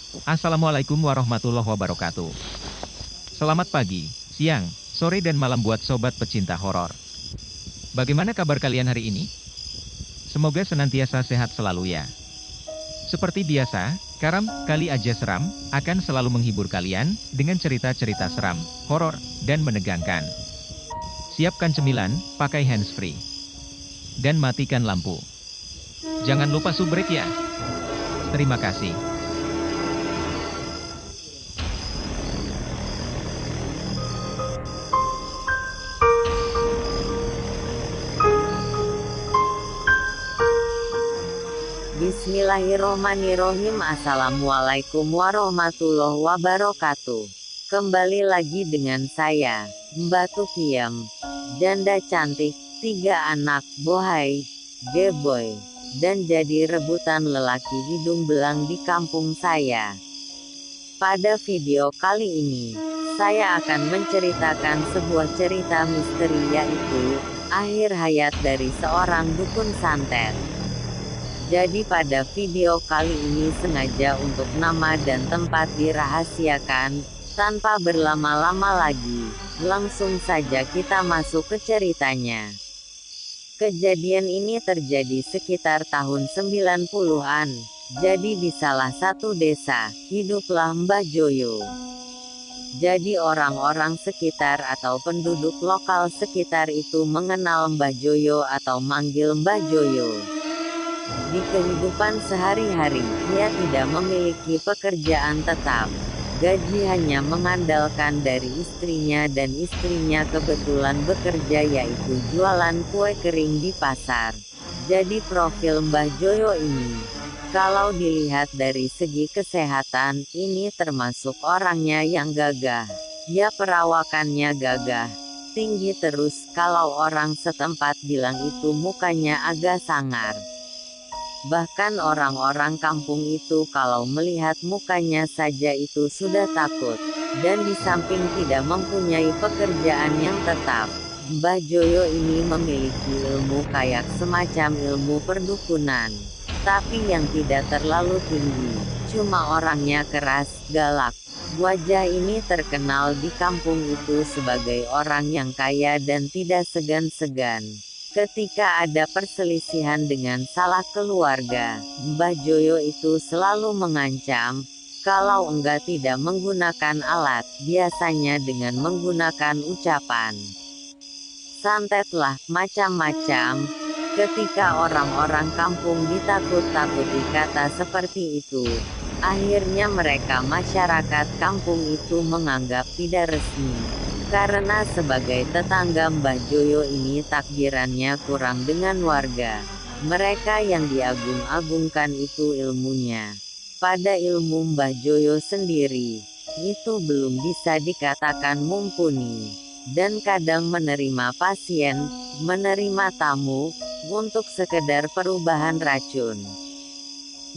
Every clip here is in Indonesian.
Assalamualaikum warahmatullahi wabarakatuh. Selamat pagi, siang, sore dan malam buat sobat pecinta horor. Bagaimana kabar kalian hari ini? Semoga senantiasa sehat selalu ya. Seperti biasa, Karam Kali Aja Seram akan selalu menghibur kalian dengan cerita-cerita seram, horor, dan menegangkan. Siapkan cemilan, pakai handsfree, dan matikan lampu. Jangan lupa subrek ya. Terima kasih. Bismillahirrohmanirrohim. Assalamualaikum warahmatullahi wabarakatuh. Kembali lagi dengan saya, Mbak Tukiem. Janda cantik, 3 anak, bohai, geboy, dan jadi rebutan lelaki hidung belang di kampung saya. Pada video kali ini, saya akan menceritakan sebuah cerita misteri, yaitu akhir hayat dari seorang dukun santet. Jadi pada video kali ini sengaja untuk nama dan tempat dirahasiakan. Tanpa berlama-lama lagi, langsung saja kita masuk ke ceritanya. Kejadian ini terjadi sekitar tahun 90-an. Jadi di salah satu desa, hiduplah Mbah Joyo. Jadi orang-orang sekitar atau penduduk lokal sekitar itu mengenal Mbah Joyo atau manggil Mbah Joyo. Di kehidupan sehari-hari, ia tidak memiliki pekerjaan tetap. Gaji hanya mengandalkan dari istrinya, dan istrinya kebetulan bekerja yaitu jualan kue kering di pasar. Jadi profil Mbah Joyo ini, kalau dilihat dari segi kesehatan, ini termasuk orangnya yang gagah. Ya, perawakannya gagah, tinggi, terus kalau orang setempat bilang itu mukanya agak sangar. Bahkan orang-orang kampung itu kalau melihat mukanya saja itu sudah takut. Dan di samping tidak mempunyai pekerjaan yang tetap, Mbah Joyo ini memiliki ilmu kayak semacam ilmu perdukunan. Tapi yang tidak terlalu tinggi, cuma orangnya keras, galak. Wajah ini terkenal di kampung itu sebagai orang yang kaya dan tidak segan-segan. Ketika ada perselisihan dengan salah keluarga, Mbah Joyo itu selalu mengancam, kalau enggak tidak menggunakan alat, biasanya dengan menggunakan ucapan. Santetlah, macam-macam. Ketika orang-orang kampung ditakut-takuti kata seperti itu, akhirnya mereka masyarakat kampung itu menganggap tidak resmi. Karena sebagai tetangga Mbah Joyo ini takbirannya kurang dengan warga. Mereka yang diagung-agungkan itu ilmunya. Pada ilmu Mbah Joyo sendiri, itu belum bisa dikatakan mumpuni. Dan kadang menerima pasien, menerima tamu, untuk sekedar perubahan racun.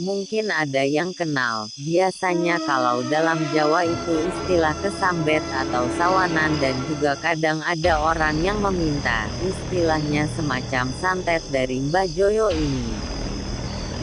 Mungkin ada yang kenal, biasanya kalau dalam Jawa itu istilah kesambet atau sawanan, dan juga kadang ada orang yang meminta, istilahnya semacam santet dari Mbah Joyo ini,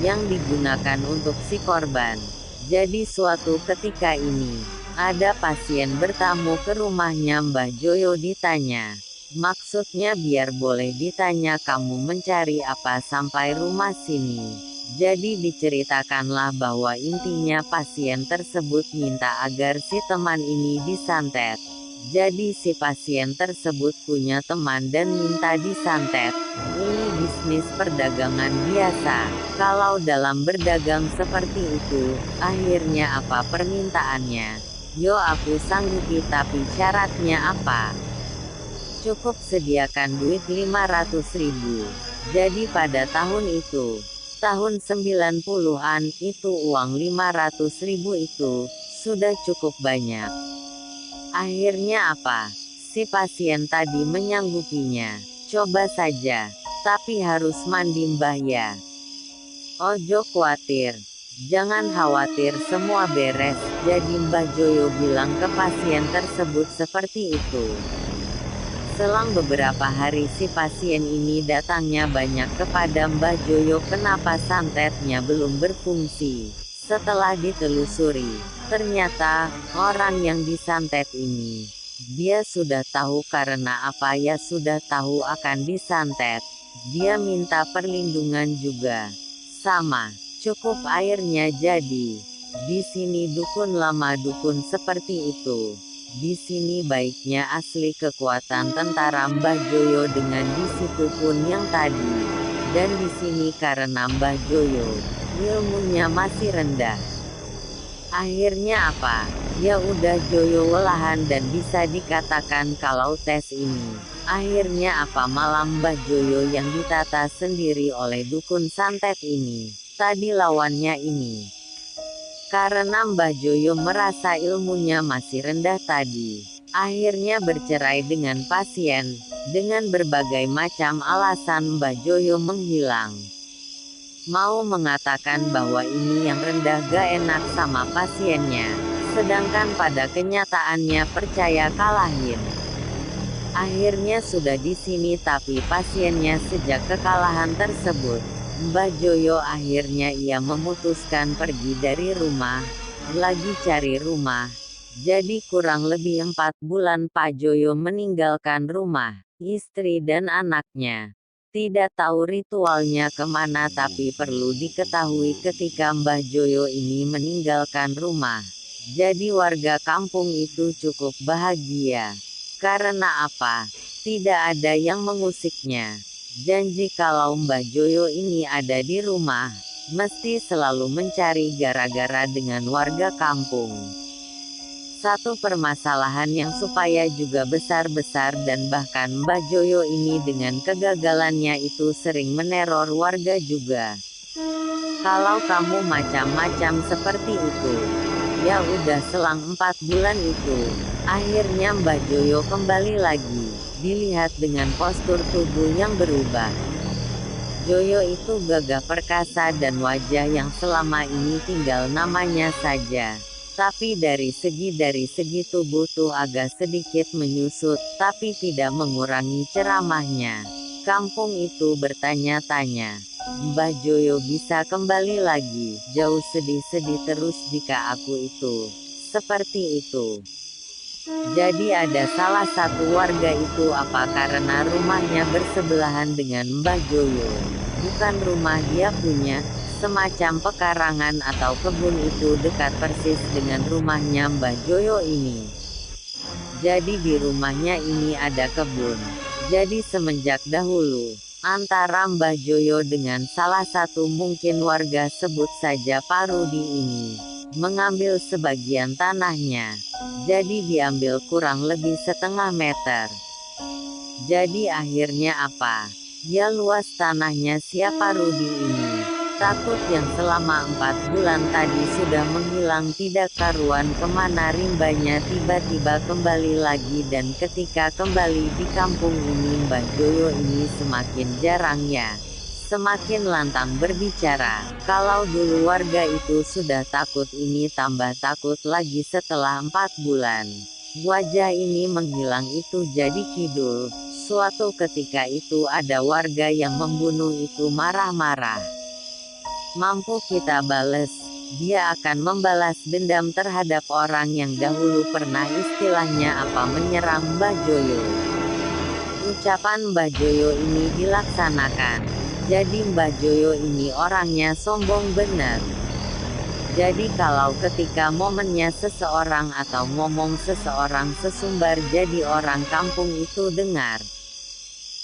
yang digunakan untuk si korban. Jadi suatu ketika ini, ada pasien bertamu ke rumahnya Mbah Joyo. Ditanya, maksudnya biar boleh ditanya kamu mencari apa sampai rumah sini. Jadi diceritakanlah bahwa intinya pasien tersebut minta agar si teman ini disantet. Jadi si pasien tersebut punya teman dan minta disantet. Ini bisnis perdagangan biasa. Kalau dalam berdagang seperti itu, akhirnya apa permintaannya? Yo, aku sanggupi, tapi syaratnya apa? Cukup sediakan duit 500.000. Jadi pada tahun itu, tahun 90-an, itu uang 500.000 itu sudah cukup banyak. Akhirnya apa? Si pasien tadi menyanggupinya. Coba saja, tapi harus mandi Mbah ya. Ojo khawatir, jangan khawatir, semua beres. Jadi Mbah Joyo bilang ke pasien tersebut seperti itu. Selang beberapa hari si pasien ini datangnya banyak kepada Mbah Joyo. Kenapa santetnya belum berfungsi? Setelah ditelusuri, ternyata orang yang disantet ini, dia sudah tahu karena apa ya sudah tahu akan disantet. Dia minta perlindungan juga. Sama, cukup airnya jadi. Di sini dukun lama dukun seperti itu. Di sini baiknya asli kekuatan tentara Mbah Joyo dengan di situ pun yang tadi. Dan di sini karena Mbah Joyo, ilmunya masih rendah. Akhirnya apa? Ya udah Joyo welahan dan bisa dikatakan kalau tes ini. Akhirnya apa malam Mbah Joyo yang ditata sendiri oleh dukun santet ini. Tadi lawannya ini. Karena Mbah Joyo merasa ilmunya masih rendah tadi, akhirnya bercerai dengan pasien. Dengan berbagai macam alasan Mbah Joyo menghilang. Mau mengatakan bahwa ini yang rendah gak enak sama pasiennya, sedangkan pada kenyataannya percaya kalahin. Akhirnya sudah di sini tapi pasiennya sejak kekalahan tersebut, Mbah Joyo akhirnya ia memutuskan pergi dari rumah, lagi cari rumah. Jadi kurang lebih 4 bulan Pak Joyo meninggalkan rumah, istri dan anaknya. Tidak tahu ritualnya kemana tapi perlu diketahui ketika Mbah Joyo ini meninggalkan rumah. Jadi warga kampung itu cukup bahagia. Karena apa? Tidak ada yang mengusiknya. Janji kalau Mbah Joyo ini ada di rumah, mesti selalu mencari gara-gara dengan warga kampung. Satu permasalahan yang supaya juga besar-besar dan bahkan Mbah Joyo ini dengan kegagalannya itu sering meneror warga juga. Kalau kamu macam-macam seperti itu, ya udah selang 4 bulan itu, akhirnya Mbah Joyo kembali lagi, dilihat dengan postur tubuh yang berubah. Joyo itu gagah perkasa dan wajah yang selama ini tinggal namanya saja. Tapi dari segi tubuh tuh agak sedikit menyusut, tapi tidak mengurangi ceramahnya. Kampung itu bertanya-tanya, Mbah Joyo bisa kembali lagi, jauh sedih-sedih terus jika aku itu seperti itu. Jadi ada salah satu warga itu apa karena rumahnya bersebelahan dengan Mbah Joyo. Bukan rumah dia punya, semacam pekarangan atau kebun itu dekat persis dengan rumahnya Mbah Joyo ini. Jadi di rumahnya ini ada kebun. Jadi semenjak dahulu, antara Mbah Joyo dengan salah satu mungkin warga sebut saja Parudi ini, mengambil sebagian tanahnya. Jadi diambil kurang lebih setengah meter. Jadi akhirnya apa? Ya luas tanahnya siapa Rudi ini. Takut yang selama 4 bulan tadi sudah menghilang tidak karuan kemana rimbanya tiba-tiba kembali lagi dan ketika kembali di kampung ini Mbah Joyo ini semakin jarang ya. Semakin lantang berbicara. Kalau dulu warga itu sudah takut ini tambah takut lagi setelah 4 bulan. Wajah ini menghilang itu jadi kidul. Suatu ketika itu ada warga yang membunuh itu marah-marah. Mampu kita balas, dia akan membalas dendam terhadap orang yang dahulu pernah istilahnya apa menyerang Mbah Joyo. Ucapan Mbah Joyo ini dilaksanakan. Jadi Mbah Joyo ini orangnya sombong benar. Jadi kalau ketika momennya seseorang atau ngomong seseorang sesumbar jadi orang kampung itu dengar.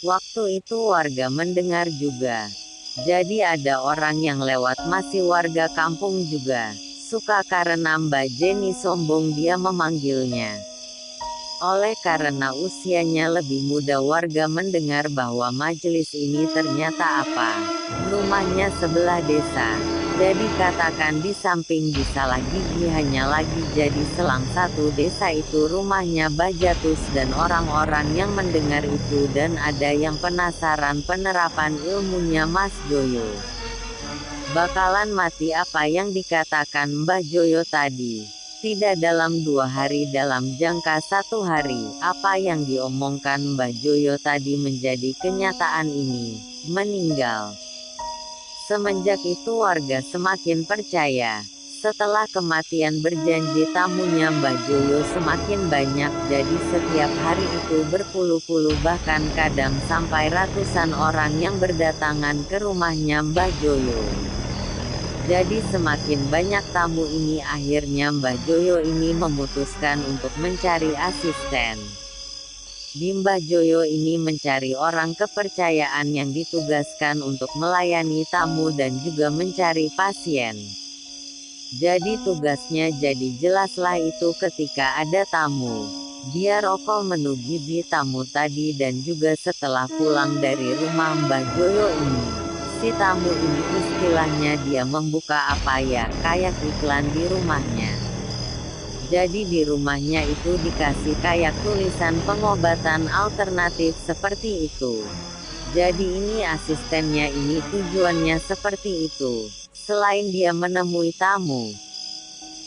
Waktu itu warga mendengar juga. Jadi ada orang yang lewat masih warga kampung juga. Suka karena Mbak Jenny sombong dia memanggilnya. Oleh karena usianya lebih muda warga mendengar bahwa majelis ini ternyata apa? Rumahnya sebelah desa. Jadi katakan di samping di Salagigi hanya lagi jadi selang satu desa itu rumahnya Bajatus dan orang-orang yang mendengar itu dan ada yang penasaran penerapan ilmunya Mas Joyo. Bakalan mati apa yang dikatakan Mbah Joyo tadi. Tidak dalam 2 hari dalam jangka 1 hari, apa yang diomongkan Mbah Joyo tadi menjadi kenyataan ini, meninggal. Semenjak itu warga semakin percaya. Setelah kematian berjanji tamunya Mbah Joyo semakin banyak, jadi setiap hari itu berpuluh-puluh bahkan kadang sampai ratusan orang yang berdatangan ke rumahnya Mbah Joyo. Jadi semakin banyak tamu ini, akhirnya Mbah Joyo ini memutuskan untuk mencari asisten. Di Mbah Joyo ini mencari orang kepercayaan yang ditugaskan untuk melayani tamu dan juga mencari pasien. Jadi tugasnya jadi jelaslah itu ketika ada tamu. Dia rokok menu gizi tamu tadi dan juga setelah pulang dari rumah Mbah Joyo ini. Si tamu ini istilahnya dia membuka kayak iklan di rumahnya. Jadi di rumahnya itu dikasih kayak tulisan pengobatan alternatif seperti itu. Jadi ini asistennya ini tujuannya seperti itu. Selain dia menemui tamu,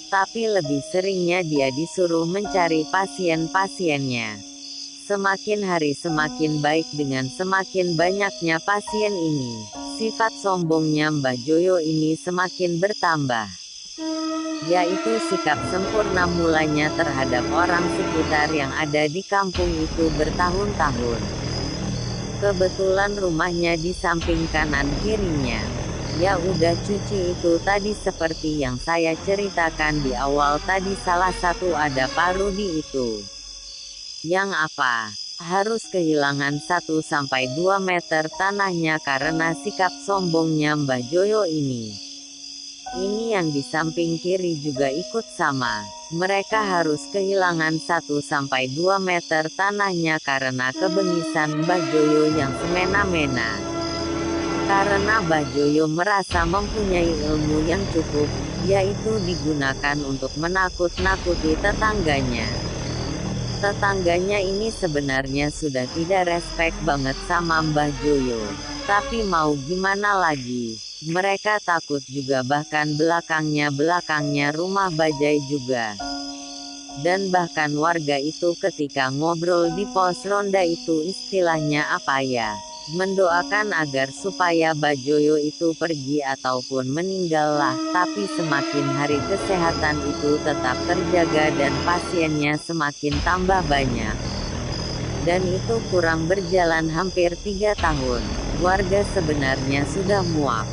tapi lebih seringnya dia disuruh mencari pasien-pasiennya. Semakin hari semakin baik dengan semakin banyaknya pasien ini. Sifat sombongnya Mbah Joyo ini semakin bertambah. Yaitu sikap sempurna mulanya terhadap orang sekitar yang ada di kampung itu bertahun-tahun. Kebetulan rumahnya di samping kanan kirinya. Ya udah cuci itu tadi seperti yang saya ceritakan di awal tadi, salah satu ada Pak Rudi itu. Yang apa? Harus kehilangan 1-2 meter tanahnya karena sikap sombongnya Mbah Joyo ini. Ini yang di samping kiri juga ikut sama. Mereka harus kehilangan 1-2 meter tanahnya karena kebengisan Mbah Joyo yang semena-mena. Karena Mbah Joyo merasa mempunyai ilmu yang cukup, yaitu digunakan untuk menakut-nakuti tetangganya. Tetangganya ini sebenarnya sudah tidak respek banget sama Mbah Joyo. Tapi mau gimana lagi, mereka takut juga, bahkan belakangnya rumah Bajai juga. Dan bahkan warga itu ketika ngobrol di pos ronda itu istilahnya mendoakan agar supaya Mbah Joyo itu pergi ataupun meninggal lah, tapi semakin hari kesehatan itu tetap terjaga dan pasiennya semakin tambah banyak. Dan itu kurang berjalan hampir 3 tahun. Warga sebenarnya sudah muak.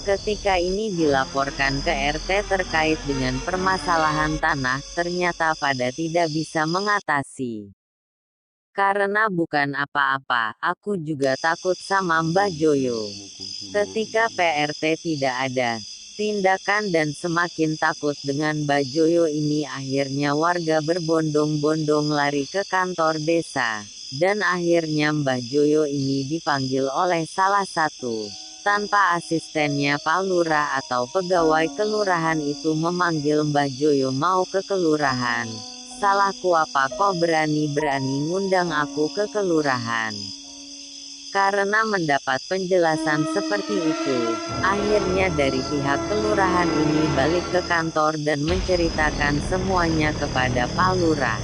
Ketika ini dilaporkan ke RT terkait dengan permasalahan tanah, ternyata pada tidak bisa mengatasi. Karena bukan apa-apa, aku juga takut sama Mbah Joyo. Ketika PRT tidak ada tindakan dan semakin takut dengan Mbah Joyo ini, akhirnya warga berbondong-bondong lari ke kantor desa. Dan akhirnya Mbah Joyo ini dipanggil oleh salah satu tanpa asistennya Pak Lurah atau pegawai kelurahan itu memanggil Mbah Joyo mau ke kelurahan. Salahku apa kok berani-berani ngundang aku ke kelurahan? Karena mendapat penjelasan seperti itu, akhirnya dari pihak kelurahan ini balik ke kantor dan menceritakan semuanya kepada Pak Lurah.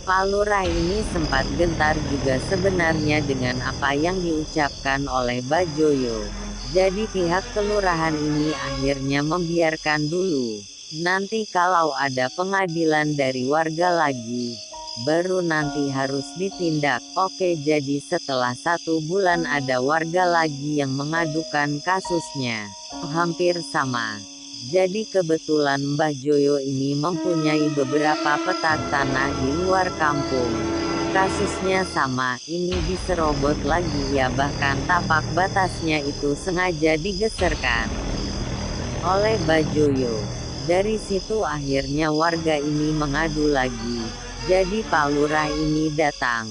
Pak Lurah ini sempat gentar juga sebenarnya dengan apa yang diucapkan oleh Mbah Joyo. Jadi pihak kelurahan ini akhirnya membiarkan dulu. Nanti kalau ada pengadilan dari warga lagi, baru nanti harus ditindak. Oke, jadi setelah 1 bulan ada warga lagi yang mengadukan kasusnya. Hampir sama. Jadi kebetulan Mbah Joyo ini mempunyai beberapa petak tanah di luar kampung. Kasusnya sama, ini diserobot lagi ya, bahkan tapak batasnya itu sengaja digeserkan oleh Mbah Joyo. Dari situ akhirnya warga ini mengadu lagi. Jadi Pak Lurah ini datang.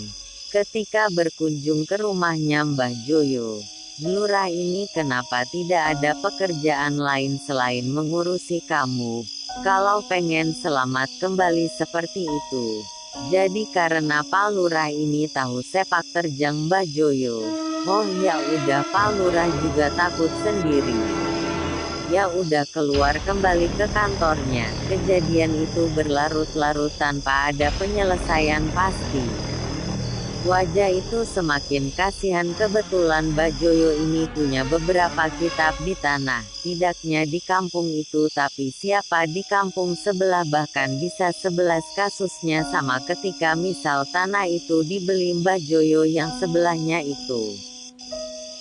Ketika berkunjung ke rumahnya Mbah Joyo, Lurah ini kenapa tidak ada pekerjaan lain selain mengurusi kamu? Kalau pengen selamat kembali seperti itu. Jadi karena Pak Lurah ini tahu sepak terjang Mbah Joyo. Oh ya udah, Pak Lurah juga takut sendiri. Ya udah keluar kembali ke kantornya. Kejadian itu berlarut-larut tanpa ada penyelesaian pasti. Wajah itu semakin kasihan. Kebetulan Mbak Joyo ini punya beberapa kitab di tanah, tidaknya di kampung itu tapi siapa di kampung sebelah, bahkan bisa 11 kasusnya sama ketika misal tanah itu dibeli Mbak Joyo yang sebelahnya itu.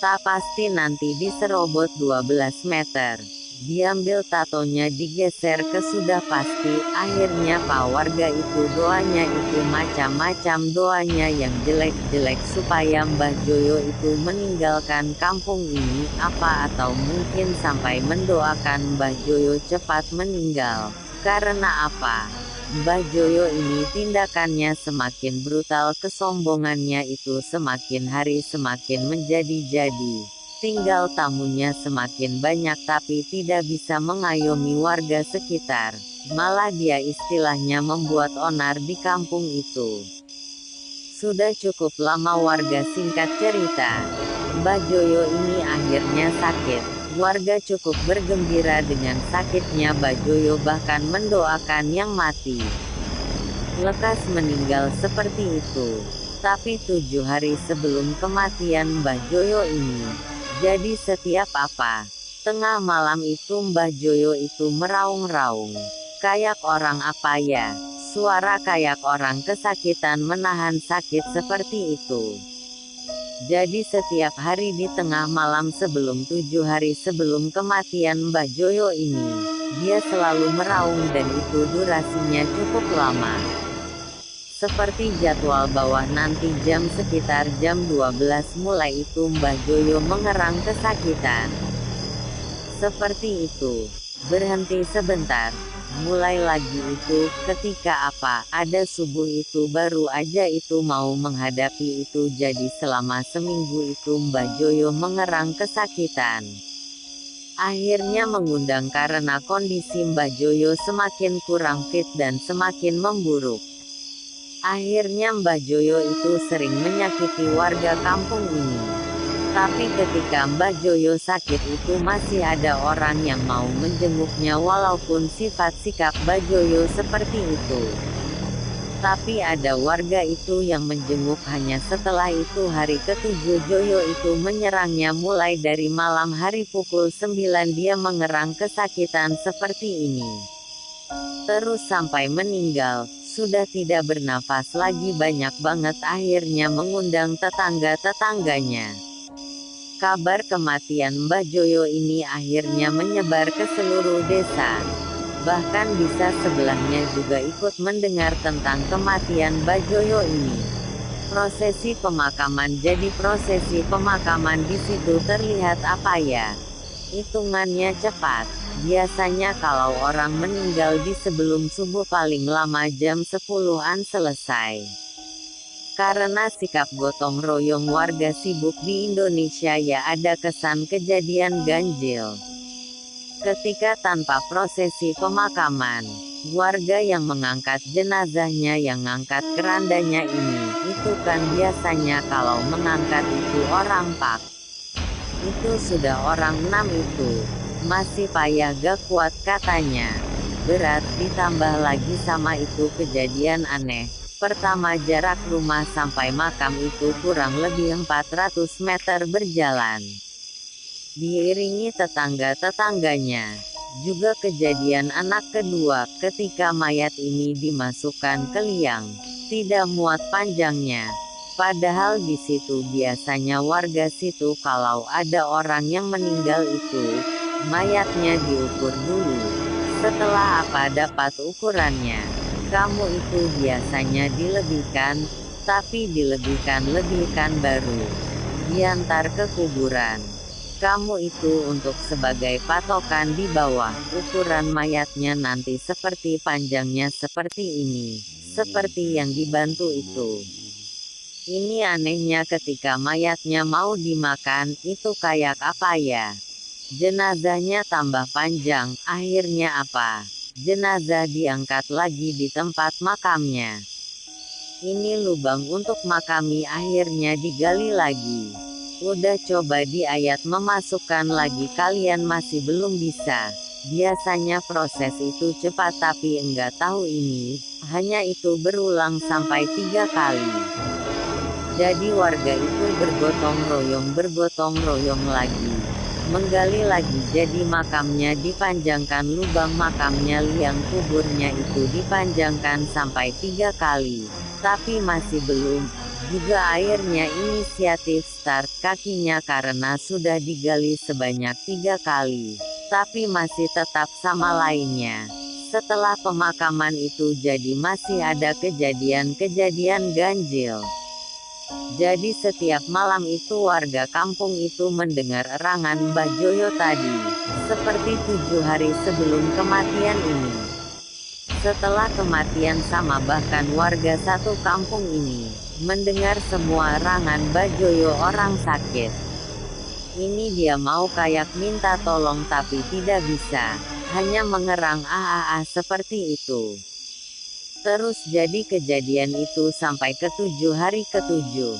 Tak pasti nanti diserobot 12 meter. Diambil tatonya digeser ke sudah pasti. Akhirnya Pak warga itu doanya itu macam-macam, doanya yang jelek-jelek supaya Mbah Joyo itu meninggalkan kampung ini, apa atau mungkin sampai mendoakan Mbah Joyo cepat meninggal. Karena apa? Mbah Joyo ini tindakannya semakin brutal, kesombongannya itu semakin hari semakin menjadi-jadi. Tinggal tamunya semakin banyak tapi tidak bisa mengayomi warga sekitar. Malah dia istilahnya membuat onar di kampung itu. Sudah cukup lama warga, singkat cerita, Mbah Joyo ini akhirnya sakit. Warga cukup bergembira dengan sakitnya Mbah Joyo, bahkan mendoakan yang mati lekas meninggal seperti itu. Tapi 7 hari sebelum kematian Mbah Joyo ini, jadi setiap tengah malam itu Mbah Joyo itu meraung-raung. Kayak orang apa ya? Suara kayak orang kesakitan menahan sakit seperti itu. Jadi setiap hari di tengah malam sebelum 7 hari sebelum kematian Mbah Joyo ini, dia selalu meraung dan itu durasinya cukup lama. Seperti jadwal bawah nanti sekitar jam 12 mulai itu Mbah Joyo mengerang kesakitan. Seperti itu. Berhenti sebentar. Mulai lagi itu, ketika ada subuh itu baru aja itu mau menghadapi itu, jadi selama seminggu itu Mbah Joyo mengerang kesakitan. Akhirnya mengundang karena kondisi Mbah Joyo semakin kurang fit dan semakin memburuk. Akhirnya Mbah Joyo itu sering menyakiti warga kampung ini. Tapi ketika Mbah Joyo sakit itu masih ada orang yang mau menjenguknya walaupun sifat sikap Mbah Joyo seperti itu. Tapi ada warga itu yang menjenguk hanya setelah itu hari ke-7 Joyo itu menyerangnya. Mulai dari malam hari pukul 9 dia mengerang kesakitan seperti ini. Terus sampai meninggal. Sudah tidak bernafas lagi, banyak banget, akhirnya mengundang tetangga-tetangganya. Kabar kematian Mbah Joyo ini akhirnya menyebar ke seluruh desa. Bahkan bisa sebelahnya juga ikut mendengar tentang kematian Mbah Joyo ini. Prosesi pemakaman. Jadi prosesi pemakaman di situ terlihat hitungannya cepat. Biasanya kalau orang meninggal di sebelum subuh paling lama jam 10-an selesai. Karena sikap gotong royong warga sibuk di Indonesia ya, ada kesan kejadian ganjil. Ketika tanpa prosesi pemakaman, warga yang mengangkat jenazahnya, yang ngangkat kerandanya ini, itu kan biasanya kalau mengangkat itu orang Pak. Itu sudah orang 6 itu. Masih payah gak kuat katanya. Berat, ditambah lagi sama itu kejadian aneh. Pertama, jarak rumah sampai makam itu kurang lebih 400 meter berjalan. Diiringi tetangga-tetangganya. Juga kejadian anak kedua, ketika mayat ini dimasukkan ke liang. Tidak muat panjangnya. Padahal di situ biasanya warga situ kalau ada orang yang meninggal itu, mayatnya diukur dulu. Setelah dapat ukurannya, kamu itu biasanya dilebihkan, tapi dilebihkan baru diantar ke kuburan. Kamu itu untuk sebagai patokan di bawah, ukuran mayatnya nanti seperti panjangnya seperti ini, seperti yang dibantu itu. Ini anehnya ketika mayatnya mau dimakan, itu kayak jenazahnya tambah panjang. Akhirnya jenazah diangkat lagi di tempat makamnya. Ini lubang untuk makami akhirnya digali lagi. Udah coba diayat memasukkan lagi, kalian masih belum bisa. Biasanya proses itu cepat tapi enggak tahu ini, hanya itu berulang sampai 3 kali. Jadi warga itu bergotong royong lagi. Menggali lagi, jadi makamnya dipanjangkan, lubang makamnya liang kuburnya itu dipanjangkan sampai 3 kali. Tapi masih belum. Juga airnya inisiatif start kakinya karena sudah digali sebanyak 3 kali. Tapi masih tetap sama lainnya. Setelah pemakaman itu jadi masih ada kejadian-kejadian ganjil. Jadi setiap malam itu warga kampung itu mendengar erangan Mbah Joyo tadi. Seperti 7 hari sebelum kematian ini. Setelah kematian sama bahkan warga satu kampung ini mendengar semua erangan Mbah Joyo orang sakit. Ini dia mau kayak minta tolong tapi tidak bisa. Hanya mengerang seperti itu. Terus jadi kejadian itu sampai ke-7 hari ke-7.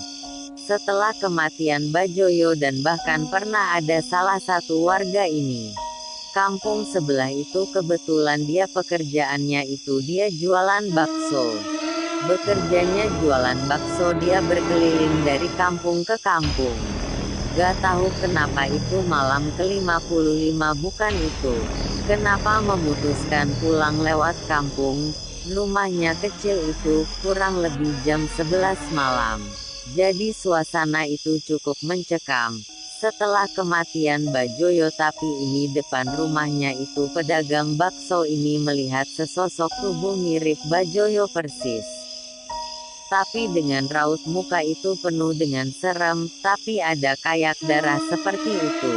Setelah kematian Mbah Joyo dan bahkan pernah ada salah satu warga ini. Kampung sebelah itu kebetulan dia pekerjaannya itu dia jualan bakso. Bekerjanya jualan bakso, dia berkeliling dari kampung ke kampung. Gak tahu kenapa itu malam ke-55 bukan itu. Kenapa memutuskan pulang lewat kampung. Rumahnya kecil itu, kurang lebih jam 11 malam. Jadi suasana itu cukup mencekam. Setelah kematian Mbah Joyo tapi ini depan rumahnya itu pedagang bakso ini melihat sesosok tubuh mirip Mbah Joyo persis. Tapi dengan raut muka itu penuh dengan serem, tapi ada kayak darah seperti itu.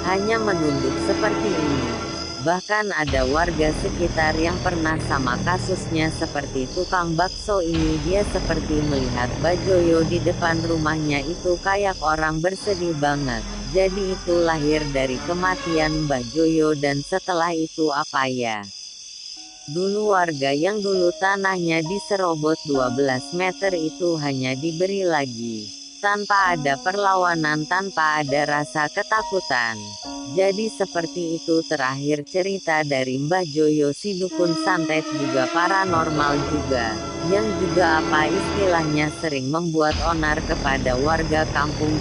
Hanya menunduk seperti ini. Bahkan ada warga sekitar yang pernah sama kasusnya seperti tukang bakso ini, dia seperti melihat Mbah Joyo di depan rumahnya itu kayak orang bersedih banget. Jadi itu lahir dari kematian Mbah Joyo. Dan setelah itu apa ya? Dulu warga yang dulu tanahnya diserobot 12 meter itu hanya diberi lagi. Tanpa ada perlawanan, tanpa ada rasa ketakutan. Jadi seperti itu terakhir cerita dari Mbah Joyo, si dukun santet juga paranormal juga. Yang juga apa istilahnya sering membuat onar kepada warga kampung.